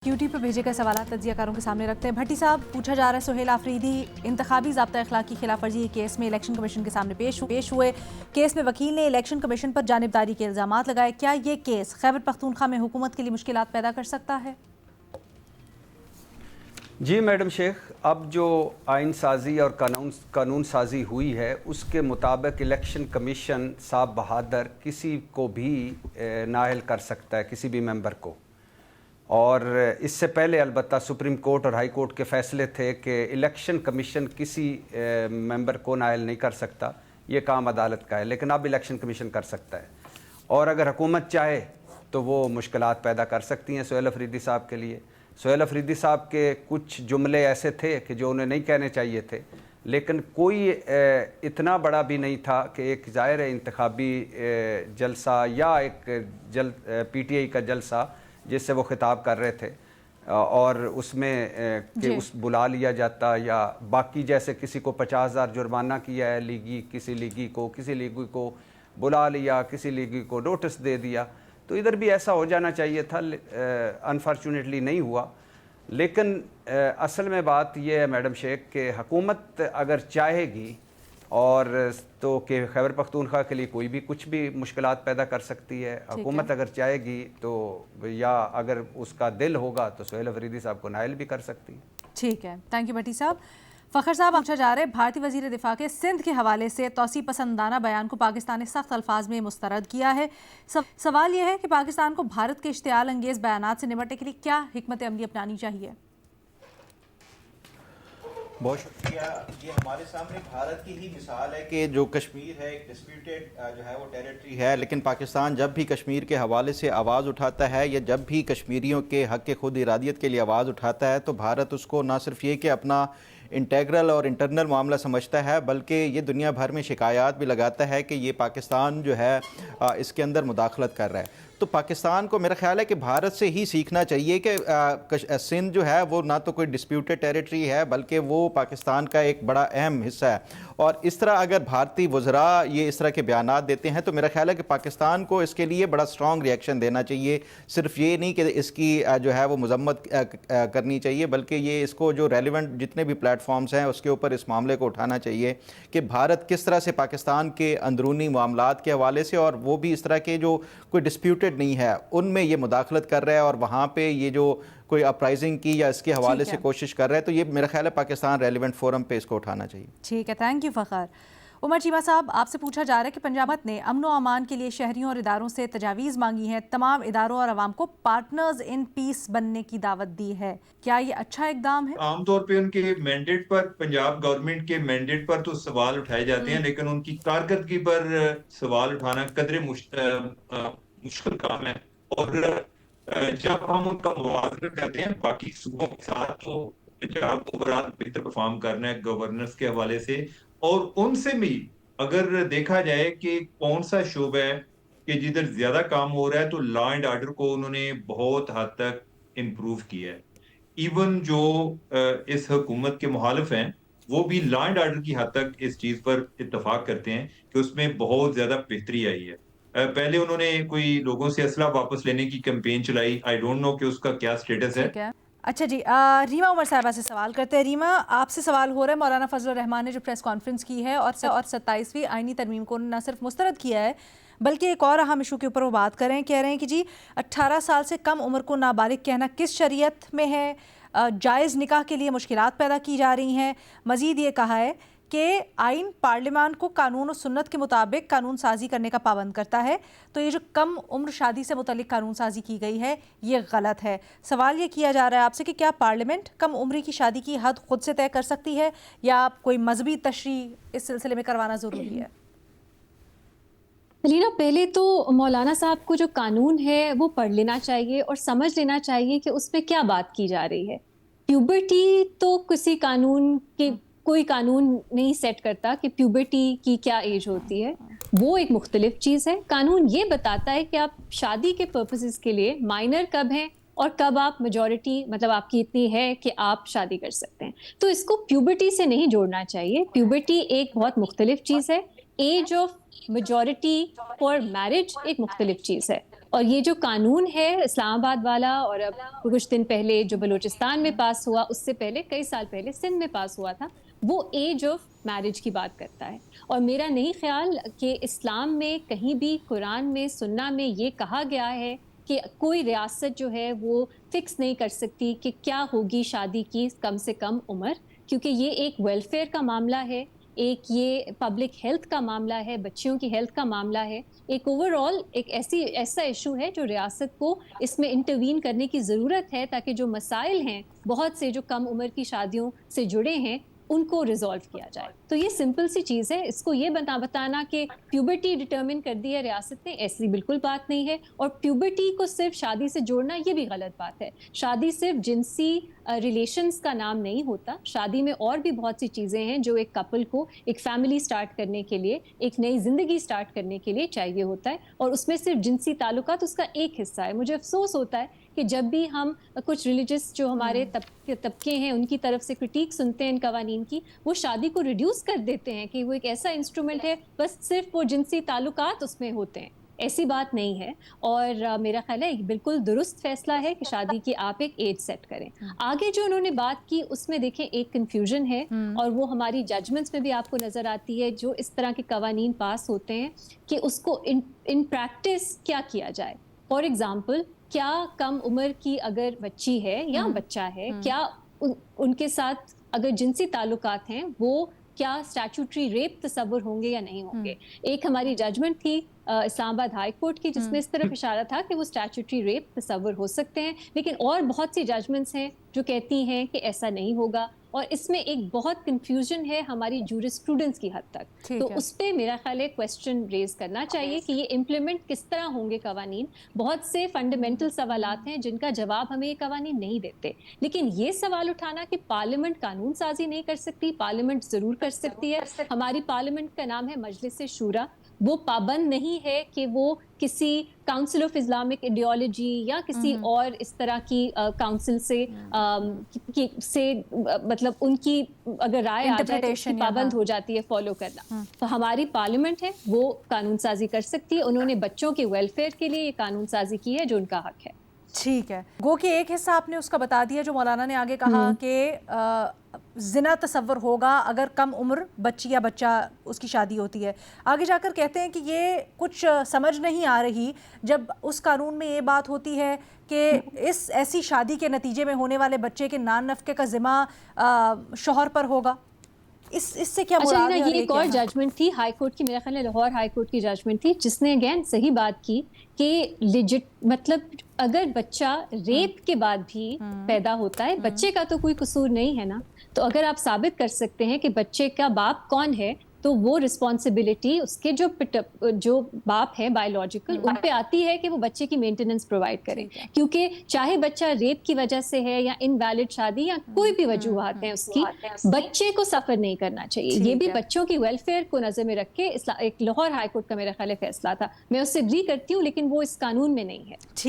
Cutie पर भेजे गए सवाल तज्जियाकारों के सामने रखते हैं। भट्टी साहब, पूछा जा रहा है सुहेल आफरीदी इंतखाबी ज़ाब्ता अखलाक की खिलाफ वर्जी केस में इलेक्शन कमीशन के सामने पेश हुए। केस में वकील ने इलेक्शन कमीशन पर जानिबदारी के इल्ज़ामात लगाए। क्या ये केस खैबर पख्तूनख्वा में हुकूमत के लिए मुश्किलात पैदा कर सकता है? जी मैडम शेख, अब जो आइन साजी और कानून साजी हुई है उसके मुताबिक इलेक्शन कमीशन साहब बहादुर किसी को भी नाअहल कर सकता है, किसी भी मेंबर को। और इससे पहले अलबत्ता सुप्रीम कोर्ट और हाई कोर्ट के फैसले थे कि इलेक्शन कमीशन किसी मेंबर को नाअहल नहीं कर सकता, ये काम अदालत का है, लेकिन अब इलेक्शन कमीशन कर सकता है। और अगर हुकूमत चाहे तो वो मुश्किलात पैदा कर सकती हैं सुहेल अफरीदी साहब के लिए। सुहेल अफरीदी साहब के कुछ जुमले ऐसे थे कि जो उन्हें नहीं कहने चाहिए थे, लेकिन कोई इतना बड़ा भी नहीं था कि एक ज़ाहिर इंतखाबी जलसा या एक PTI का जलसा जिससे वो खिताब कर रहे थे और उसमें कि उस बुला लिया जाता, या बाकी जैसे किसी को 50,000 जुर्माना किया है किसी लीगी को बुला लिया, किसी लीगी को नोटिस दे दिया, तो इधर भी ऐसा हो जाना चाहिए था। अनफॉर्चुनेटली नहीं हुआ। लेकिन असल में बात यह है मैडम शेख कि हुकूमत अगर चाहेगी और तो कि खैबर पख्तूनख्वा के लिए कोई भी कुछ भी मुश्किलात पैदा कर सकती है। हुकूमत अगर चाहेगी तो, या अगर उसका दिल होगा तो सुहेल अफरीदी साहब को नाअहल भी कर सकती है। ठीक है, थैंक यू भट्टी साहब। फ़खर साहब, पूछा जा रहा है भारतीय वज़ीर दिफा के सिंध के हवाले से तौसी पसंदाना बयान को पाकिस्तान ने सख्त अल्फाज में मुस्तरद किया है। सवाल यह है कि पाकिस्तान को भारत के इश्तियाल अंगेज़ बयानात से निपटने के लिए क्या हिकमत अमली अपनानी चाहिए? बहुत शुक्रिया। ये हमारे सामने भारत की ही मिसाल है कि जो कश्मीर है एक डिस्प्यूटेड जो है वो टेरिटरी है, लेकिन पाकिस्तान जब भी कश्मीर के हवाले से आवाज़ उठाता है या जब भी कश्मीरियों के हक़ के खुद इरादियत के लिए आवाज़ उठाता है तो भारत उसको ना सिर्फ ये कि अपना इंटेग्रल और इंटरनल मामला समझता है, बल्कि ये दुनिया भर में शिकायत भी लगाता है कि ये पाकिस्तान जो है इसके अंदर मुदाखलत कर रहा है। तो पाकिस्तान को मेरा ख्याल है कि भारत से ही सीखना चाहिए कि सिंध जो है वो ना तो कोई डिस्प्यूटेड टेरिटरी है बल्कि वो पाकिस्तान का एक बड़ा अहम हिस्सा है। और इस तरह अगर भारतीय वज़रा ये इस तरह के बयानात देते हैं तो मेरा ख्याल है कि पाकिस्तान को इसके लिए बड़ा स्ट्रॉन्ग रिएक्शन देना चाहिए। सिर्फ ये नहीं कि इसकी जो है वो मजम्मत करनी चाहिए, बल्कि ये इसको जो रेलिवेंट जितने भी प्लेटफॉर्म्स हैं उसके ऊपर इस मामले को उठाना चाहिए कि भारत किस तरह से पाकिस्तान के अंदरूनी मामलात के हवाले से, और वो भी इस तरह के जो कोई डिस्प्यूटेड नहीं है उनमें ये मुदाखलत कर रहा है और वहाँ पे ये जो कोई अपराइजिंग की या इसके हवाले से कोशिश कर रहा है, तो ये मेरा ख्याल है पाकिस्तान रेलिवेंट फोरम पे इसको उठाना चाहिए। ठीक है, थैंक यू फ़खर। उमर चीमा साहब, आपसे पूछा जा रहा है कि पंजाब ने अमन व अमान के लिए शहरियों और इदारों से तजावीज़ मांगी है, तमाम इदारों और अवाम को पार्टनर्स इन पीस बनने की दावत दी है। क्या ये अच्छा इकदाम है? आमतौर पे उनके मैंडेट पर, पंजाब गवर्नमेंट के मैंडेट पर तो सवाल उठाए जाते हैं, लेकिन उनकी कारकर्दगी पर सवाल उठाना कदरे मुश्किल काम है। और जब हम उनका मुआवजा करते हैं बाकी सूबों के साथ, तो पंजाब ओवरऑल बेहतर परफॉर्म करना है गवर्नेंस के हवाले से। और उनसे भी अगर देखा जाए कि कौन सा शोबा है कि जिधर ज्यादा काम हो रहा है, तो लॉ एंड ऑर्डर को उन्होंने बहुत हद तक इम्प्रूव किया है। इवन जो इस हुकूमत के मुखालिफ हैं वो भी लॉ एंड ऑर्डर की हद तक इस चीज पर इत्तेफाक करते हैं कि उसमें बहुत ज्यादा बेहतरी आई है। पहले उन्होंने कोई लोगों से असला वापस लेने की कैंपेन चलाई, आई डोंट नो कि उसका क्या स्टेटस है। अच्छा जी, रीमा उमर साहिबा से सवाल करते हैं। रीमा, आपसे सवाल हो रहा है, मौलाना फजल रहमान ने जो प्रेस कॉन्फ्रेंस की है और 27वीं आईनी तरमीम को न सिर्फ मुस्तरद किया है बल्कि एक और अहम इशू के ऊपर वो बात कह रहे हैं कि जी 18 साल से कम उम्र को नाबालिग कहना किस शरीयत में है, जायज़ निकाह के लिए मुश्किलात पैदा की जा रही हैं। मज़ीद ये कहा है कि आइन पार्लियामान को कानून और सुन्नत के मुताबिक कानून साजी करने का पाबंद करता है, तो ये जो कम उम्र शादी से मुतल्लिक कानून साजी की गई है ये गलत है। सवाल ये किया जा रहा है आपसे कि क्या पार्लियामेंट कम उम्री की शादी की हद खुद से तय कर सकती है या कोई मजहबी तशरीह इस सिलसिले में करवाना ज़रूरी है? लीना, पहले तो मौलाना साहब को जो कानून है वो पढ़ लेना चाहिए और समझ लेना चाहिए कि उसमें क्या बात की जा रही है। प्यूबर्टी तो किसी कानून के कोई कानून नहीं सेट करता कि प्यूबर्टी की क्या एज होती है, वो एक मुख्तलिफ चीज़ है। कानून ये बताता है कि आप शादी के पर्पसेस के लिए माइनर कब हैं और कब आप मेजॉरिटी, मतलब आपकी इतनी है कि आप शादी कर सकते हैं। तो इसको प्यूबर्टी से नहीं जोड़ना चाहिए। प्यूबर्टी एक बहुत मुख्तलिफ चीज़ है, age of majority for marriage एक मुख्तलिफ चीज़ है। اور یہ جو قانون ہے اسلام آباد والا اور اب کچھ دن پہلے جو بلوچستان میں پاس ہوا، اس سے پہلے کئی سال پہلے سندھ میں پاس ہوا تھا، وہ ایج آف میرج کی بات کرتا ہے. اور میرا نہیں خیال کہ اسلام میں کہیں بھی قرآن میں سنہ میں یہ کہا گیا ہے کہ کوئی ریاست جو ہے وہ فکس نہیں کر سکتی کہ کیا ہوگی شادی کی کم سے کم عمر، کیونکہ یہ ایک ویلفیئر کا معاملہ ہے، ایک یہ پبلک ہیلتھ کا معاملہ ہے، بچیوں کی ہیلتھ کا معاملہ ہے، ایک اوور آل ایک ایسا ایشو ہے جو ریاست کو اس میں انٹروین کرنے کی ضرورت ہے تاکہ جو مسائل ہیں بہت سے جو کم عمر کی شادیوں سے جڑے ہیں ان کو ریزالو کیا جائے. تو یہ سمپل سی چیز ہے. اس کو یہ بتانا کہ پیوبرٹی ڈٹرمن کر دی ہے ریاست نے، ایسی بالکل بات نہیں ہے. اور پیوبرٹی کو صرف شادی سے جوڑنا یہ بھی غلط بات ہے. شادی صرف جنسی ریلیشنز کا نام نہیں ہوتا. شادی میں اور بھی بہت سی چیزیں ہیں جو ایک کپل کو ایک فیملی سٹارٹ کرنے کے لیے، ایک نئی زندگی سٹارٹ کرنے کے لیے چاہیے ہوتا ہے، اور اس میں صرف جنسی تعلقات اس کا ایک حصہ ہے. مجھے افسوس ہوتا ہے کہ جب بھی ہم کچھ ریلیجس جو ہمارے طبقے ہیں ان کی طرف سے کرٹیک سنتے ہیں ان قوانین کی، وہ شادی کو ریڈیوس کر دیتے ہیں کہ وہ ایک ایسا انسٹرومنٹ ہے بس صرف وہ جنسی تعلقات اس میں ہوتے ہیں. ایسی بات نہیں ہے. اور میرا خیال ہے بالکل درست فیصلہ ہے کہ شادی کی آپ ایک ایج سیٹ کریں. آگے جو انہوں نے بات کی اس میں دیکھیں ایک کنفیوژن ہے، اور وہ ہماری ججمنٹس میں بھی آپ کو نظر آتی ہے جو اس طرح کے قوانین پاس ہوتے ہیں کہ اس کو ان پریکٹس کیا کیا جائے. فار ایگزامپل، کیا کم عمر کی اگر بچی ہے یا بچہ ہے، کیا ان کے ساتھ اگر جنسی تعلقات ہیں وہ کیا اسٹیچوٹری ریپ تصور ہوں گے یا نہیں ہوں گے. ایک ہماری ججمنٹ تھی اسلام آباد ہائی کورٹ کی جس میں اس طرف اشارہ تھا کہ وہ اسٹیچوٹری ریپ تصور ہو سکتے ہیں، لیکن اور بہت سی ججمنٹس ہیں جو کہتی ہیں کہ ایسا نہیں ہوگا. اور اس میں ایک بہت کنفیوژن ہے ہماری جورسپروڈنس کی حد تک. تو اس پہ میرا خیال ہے کویسچن ریز کرنا چاہیے کہ یہ امپلیمنٹ کس طرح ہوں گے قوانین. بہت سے فنڈامنٹل سوالات ہیں جن کا جواب ہمیں یہ قوانین نہیں دیتے. لیکن یہ سوال اٹھانا کہ پارلیمنٹ قانون سازی نہیں کر سکتی، پارلیمنٹ ضرور کر سکتی ہے. ہماری پارلیمنٹ کا نام ہے مجلس شورا. وہ پابند نہیں ہے کہ وہ کسی کاؤنسل آف اسلامک ایڈیالوجی یا کسی اور اس طرح کی کاؤنسل سے مطلب ان کی اگر رائے آ جائے تو اس کی پابند ہو جاتی ہے فالو کرنا. تو ہماری پارلیمنٹ ہے وہ قانون سازی کر سکتی ہے. انہوں نے بچوں کے ویلفیئر کے لیے یہ قانون سازی کی ہے جو ان کا حق ہے. ٹھیک ہے. گو کہ ایک حصہ آپ نے اس کا بتا دیا جو مولانا نے آگے کہا کہ زنا تصور ہوگا اگر کم عمر بچی یا بچہ اس کی شادی ہوتی ہے. آگے جا کر کہتے ہیں کہ یہ کچھ سمجھ نہیں آ رہی جب اس قانون میں یہ بات ہوتی ہے کہ اس ایسی شادی کے نتیجے میں ہونے والے بچے کے نان نفقے کا ذمہ شوہر پر ہوگا. اس سے کیا مراد ہے؟ یہ ایک اور ججمنٹ تھی ہائی کورٹ کی، میرا خیال ہے لاہور ہائی کورٹ کی ججمنٹ تھی جس نے اگین صحیح بات کی کہ مطلب اگر بچہ ریپ کے بعد بھی پیدا ہوتا ہے، بچے کا تو کوئی قصور نہیں ہے نا، تو اگر آپ ثابت کر سکتے ہیں کہ بچے کا باپ کون ہے تو وہ رسپانسبلٹی اس کے جو باپ ہے بایولوجیکل ان پہ آتی ہے کہ وہ بچے کی مینٹیننس پرووائڈ کریں. کیونکہ چاہے بچہ ریپ کی وجہ سے ہے یا انویلڈ شادی یا کوئی بھی وجوہات ہیں اس کی، بچے کو سفر نہیں کرنا چاہیے. یہ بھی بچوں کی ویلفیئر کو نظر میں رکھ کے ایک لاہور ہائی کورٹ کا میرا خیال ہے فیصلہ تھا. میں اس سے اگری کرتی ہوں لیکن وہ اس قانون میں نہیں ہے. ٹھیک